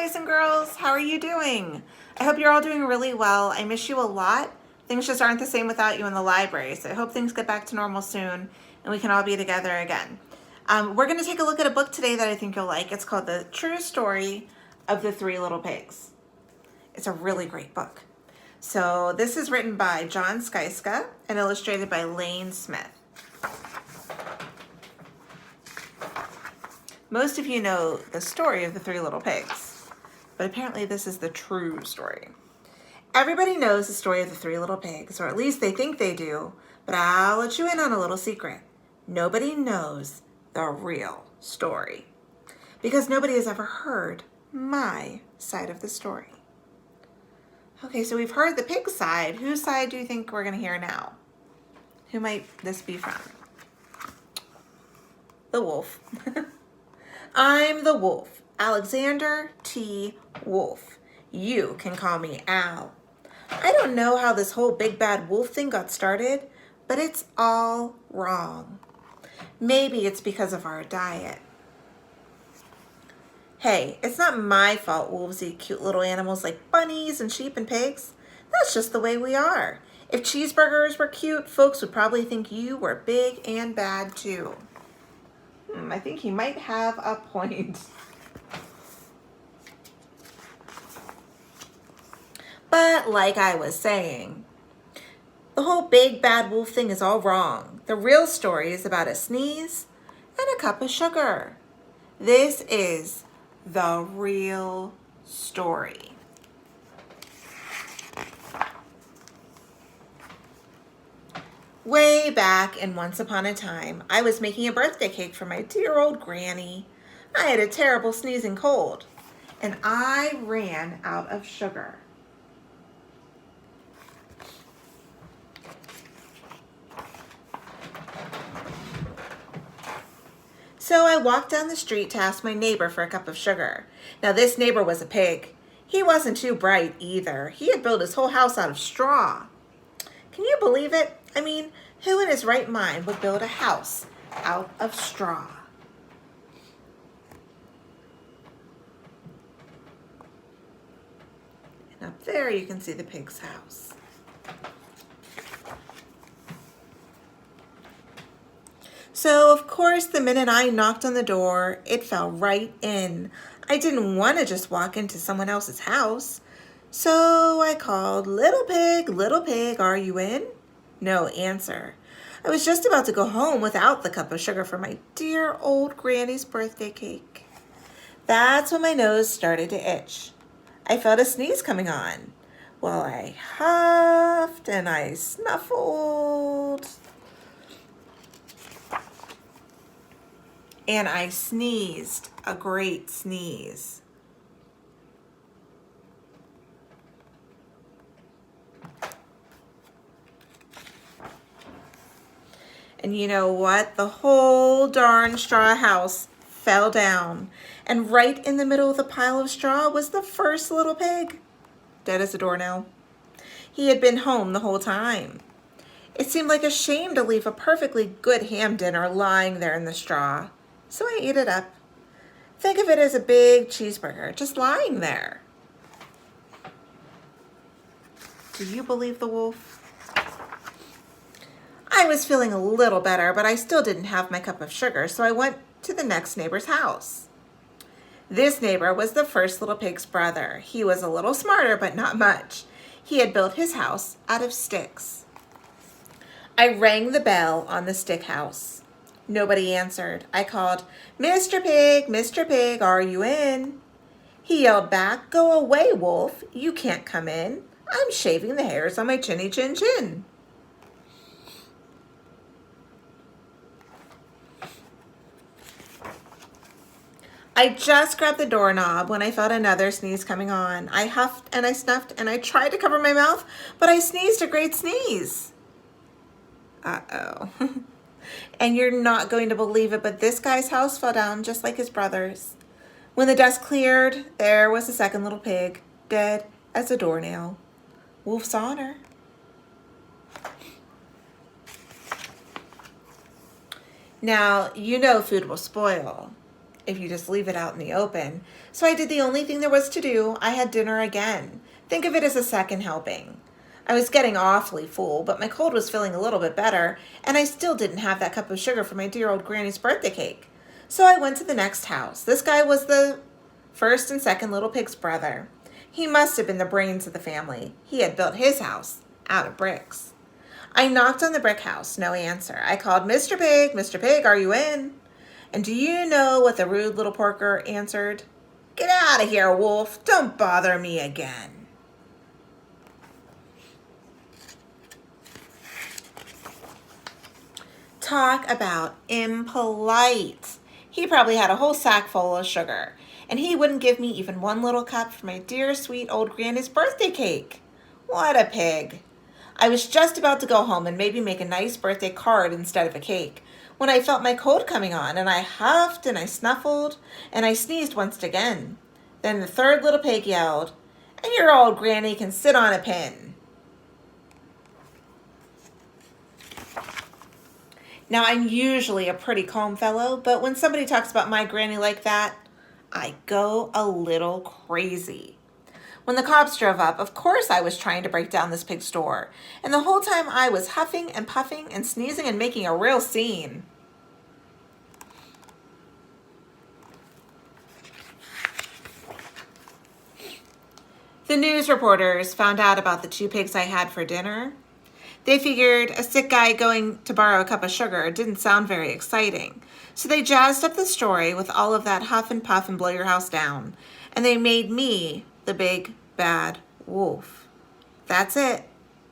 boys and girls. How are you doing? I hope you're all doing really well. I miss you a lot. Things just aren't the same without you in the library, so I hope things get back to normal soon and we can all be together again. We're going to take a look at a book today that I think you'll like. It's called The True Story of the Three Little Pigs. It's a really great book. So this is written by John Sciesca and illustrated by Lane Smith. Most of you know the story of the Three Little Pigs, but apparently this is the true story. Everybody knows the story of the Three Little Pigs, or at least they think they do, but I'll let you in on a little secret. Nobody knows the real story, because nobody has ever heard my side of the story. Okay, so we've heard the pig side. Whose side do you think we're going to hear now? Who might this be from? The wolf. I'm the wolf, Alexander T. Wolf. You can call me Al. I don't know how this whole big bad wolf thing got started, but it's all wrong. Maybe it's because of our diet. Hey, it's not my fault wolves eat cute little animals like bunnies and sheep and pigs. That's just the way we are. If cheeseburgers were cute, folks would probably think you were big and bad too. I think he might have a point. But like I was saying, the whole big bad wolf thing is all wrong. The real story is about a sneeze and a cup of sugar. This is the real story. Way back in Once Upon a Time, I was making a birthday cake for my dear old granny. I had a terrible sneezing cold, and I ran out of sugar. So I walked down the street to ask my neighbor for a cup of sugar. Now this neighbor was a pig. He wasn't too bright either. He had built his whole house out of straw. Can you believe it? I mean, who in his right mind would build a house out of straw? And up there you can see the pig's house. So, of course, the minute I knocked on the door, it fell right in. I didn't want to just walk into someone else's house. So I called, little pig, are you in? No answer. I was just about to go home without the cup of sugar for my dear old granny's birthday cake. That's when my nose started to itch. I felt a sneeze coming on. Well, I huffed and I snuffled. And I sneezed a great sneeze. And you know what? The whole darn straw house fell down. And right in the middle of the pile of straw was the first little pig, dead as a doornail. He had been home the whole time. It seemed like a shame to leave a perfectly good ham dinner lying there in the straw. So I ate it up. Think of it as a big cheeseburger just lying there. Do you believe the wolf? I was feeling a little better, but I still didn't have my cup of sugar, so I went to the next neighbor's house. This neighbor was the first little pig's brother. He was a little smarter, but not much. He had built his house out of sticks. I rang the bell on the stick house. Nobody answered. I called, Mr. Pig, are you in? He yelled back, go away, wolf. You can't come in. I'm shaving the hairs on my chinny chin chin. I just grabbed the doorknob when I felt another sneeze coming on. I huffed and I snuffed and I tried to cover my mouth, but I sneezed a great sneeze. Uh-oh. And you're not going to believe it, but this guy's house fell down just like his brother's. When the dust cleared, there was the second little pig, dead as a doornail. Wolf's honor. Now, you know food will spoil. if you just leave it out in the open. So I did the only thing there was to do. I had dinner again. Think of it as a second helping. I was getting awfully full, but my cold was feeling a little bit better, and I still didn't have that cup of sugar for my dear old granny's birthday cake. So I went to the next house. This guy was the first and second little pig's brother. He must have been the brains of the family. He had built his house out of bricks. I knocked on the brick house. No answer. I called, Mr. Pig, Mr. Pig, are you in? And do you know what the rude little porker answered? Get out of here, wolf. Don't bother me again. Talk about impolite. He probably had a whole sack full of sugar, and he wouldn't give me even one little cup for my dear sweet old granny's birthday cake. What a pig. I was just about to go home and maybe make a nice birthday card instead of a cake when I felt my cold coming on, and I huffed and I snuffled and I sneezed once again. Then the third little pig yelled, and your old granny can sit on a pin. Now, I'm usually a pretty calm fellow, but when somebody talks about my granny like that, I go a little crazy. When the cops drove up, of course I was trying to break down this pig's door, and the whole time I was huffing and puffing and sneezing and making a real scene. The news reporters found out about the 2 pigs I had for dinner. They figured a sick guy going to borrow a cup of sugar didn't sound very exciting. So they jazzed up the story with all of that huff and puff and blow your house down. And they made me the big bad wolf. That's it.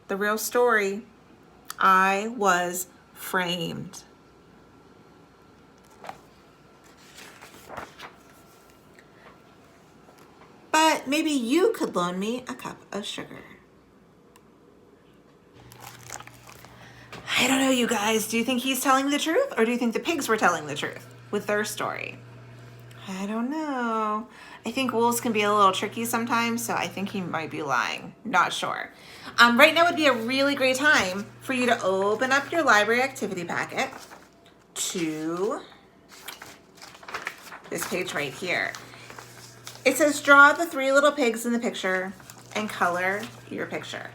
The real story. I was framed. But maybe you could loan me a cup of sugar. I don't know, you guys. Do you think he's telling the truth, or do you think the pigs were telling the truth with their story? I don't know. I think wolves can be a little tricky sometimes, so I think he might be lying. Not sure. Right now would be a really great time for you to open up your library activity packet to this page right here. It says draw the 3 little pigs in the picture and color your picture.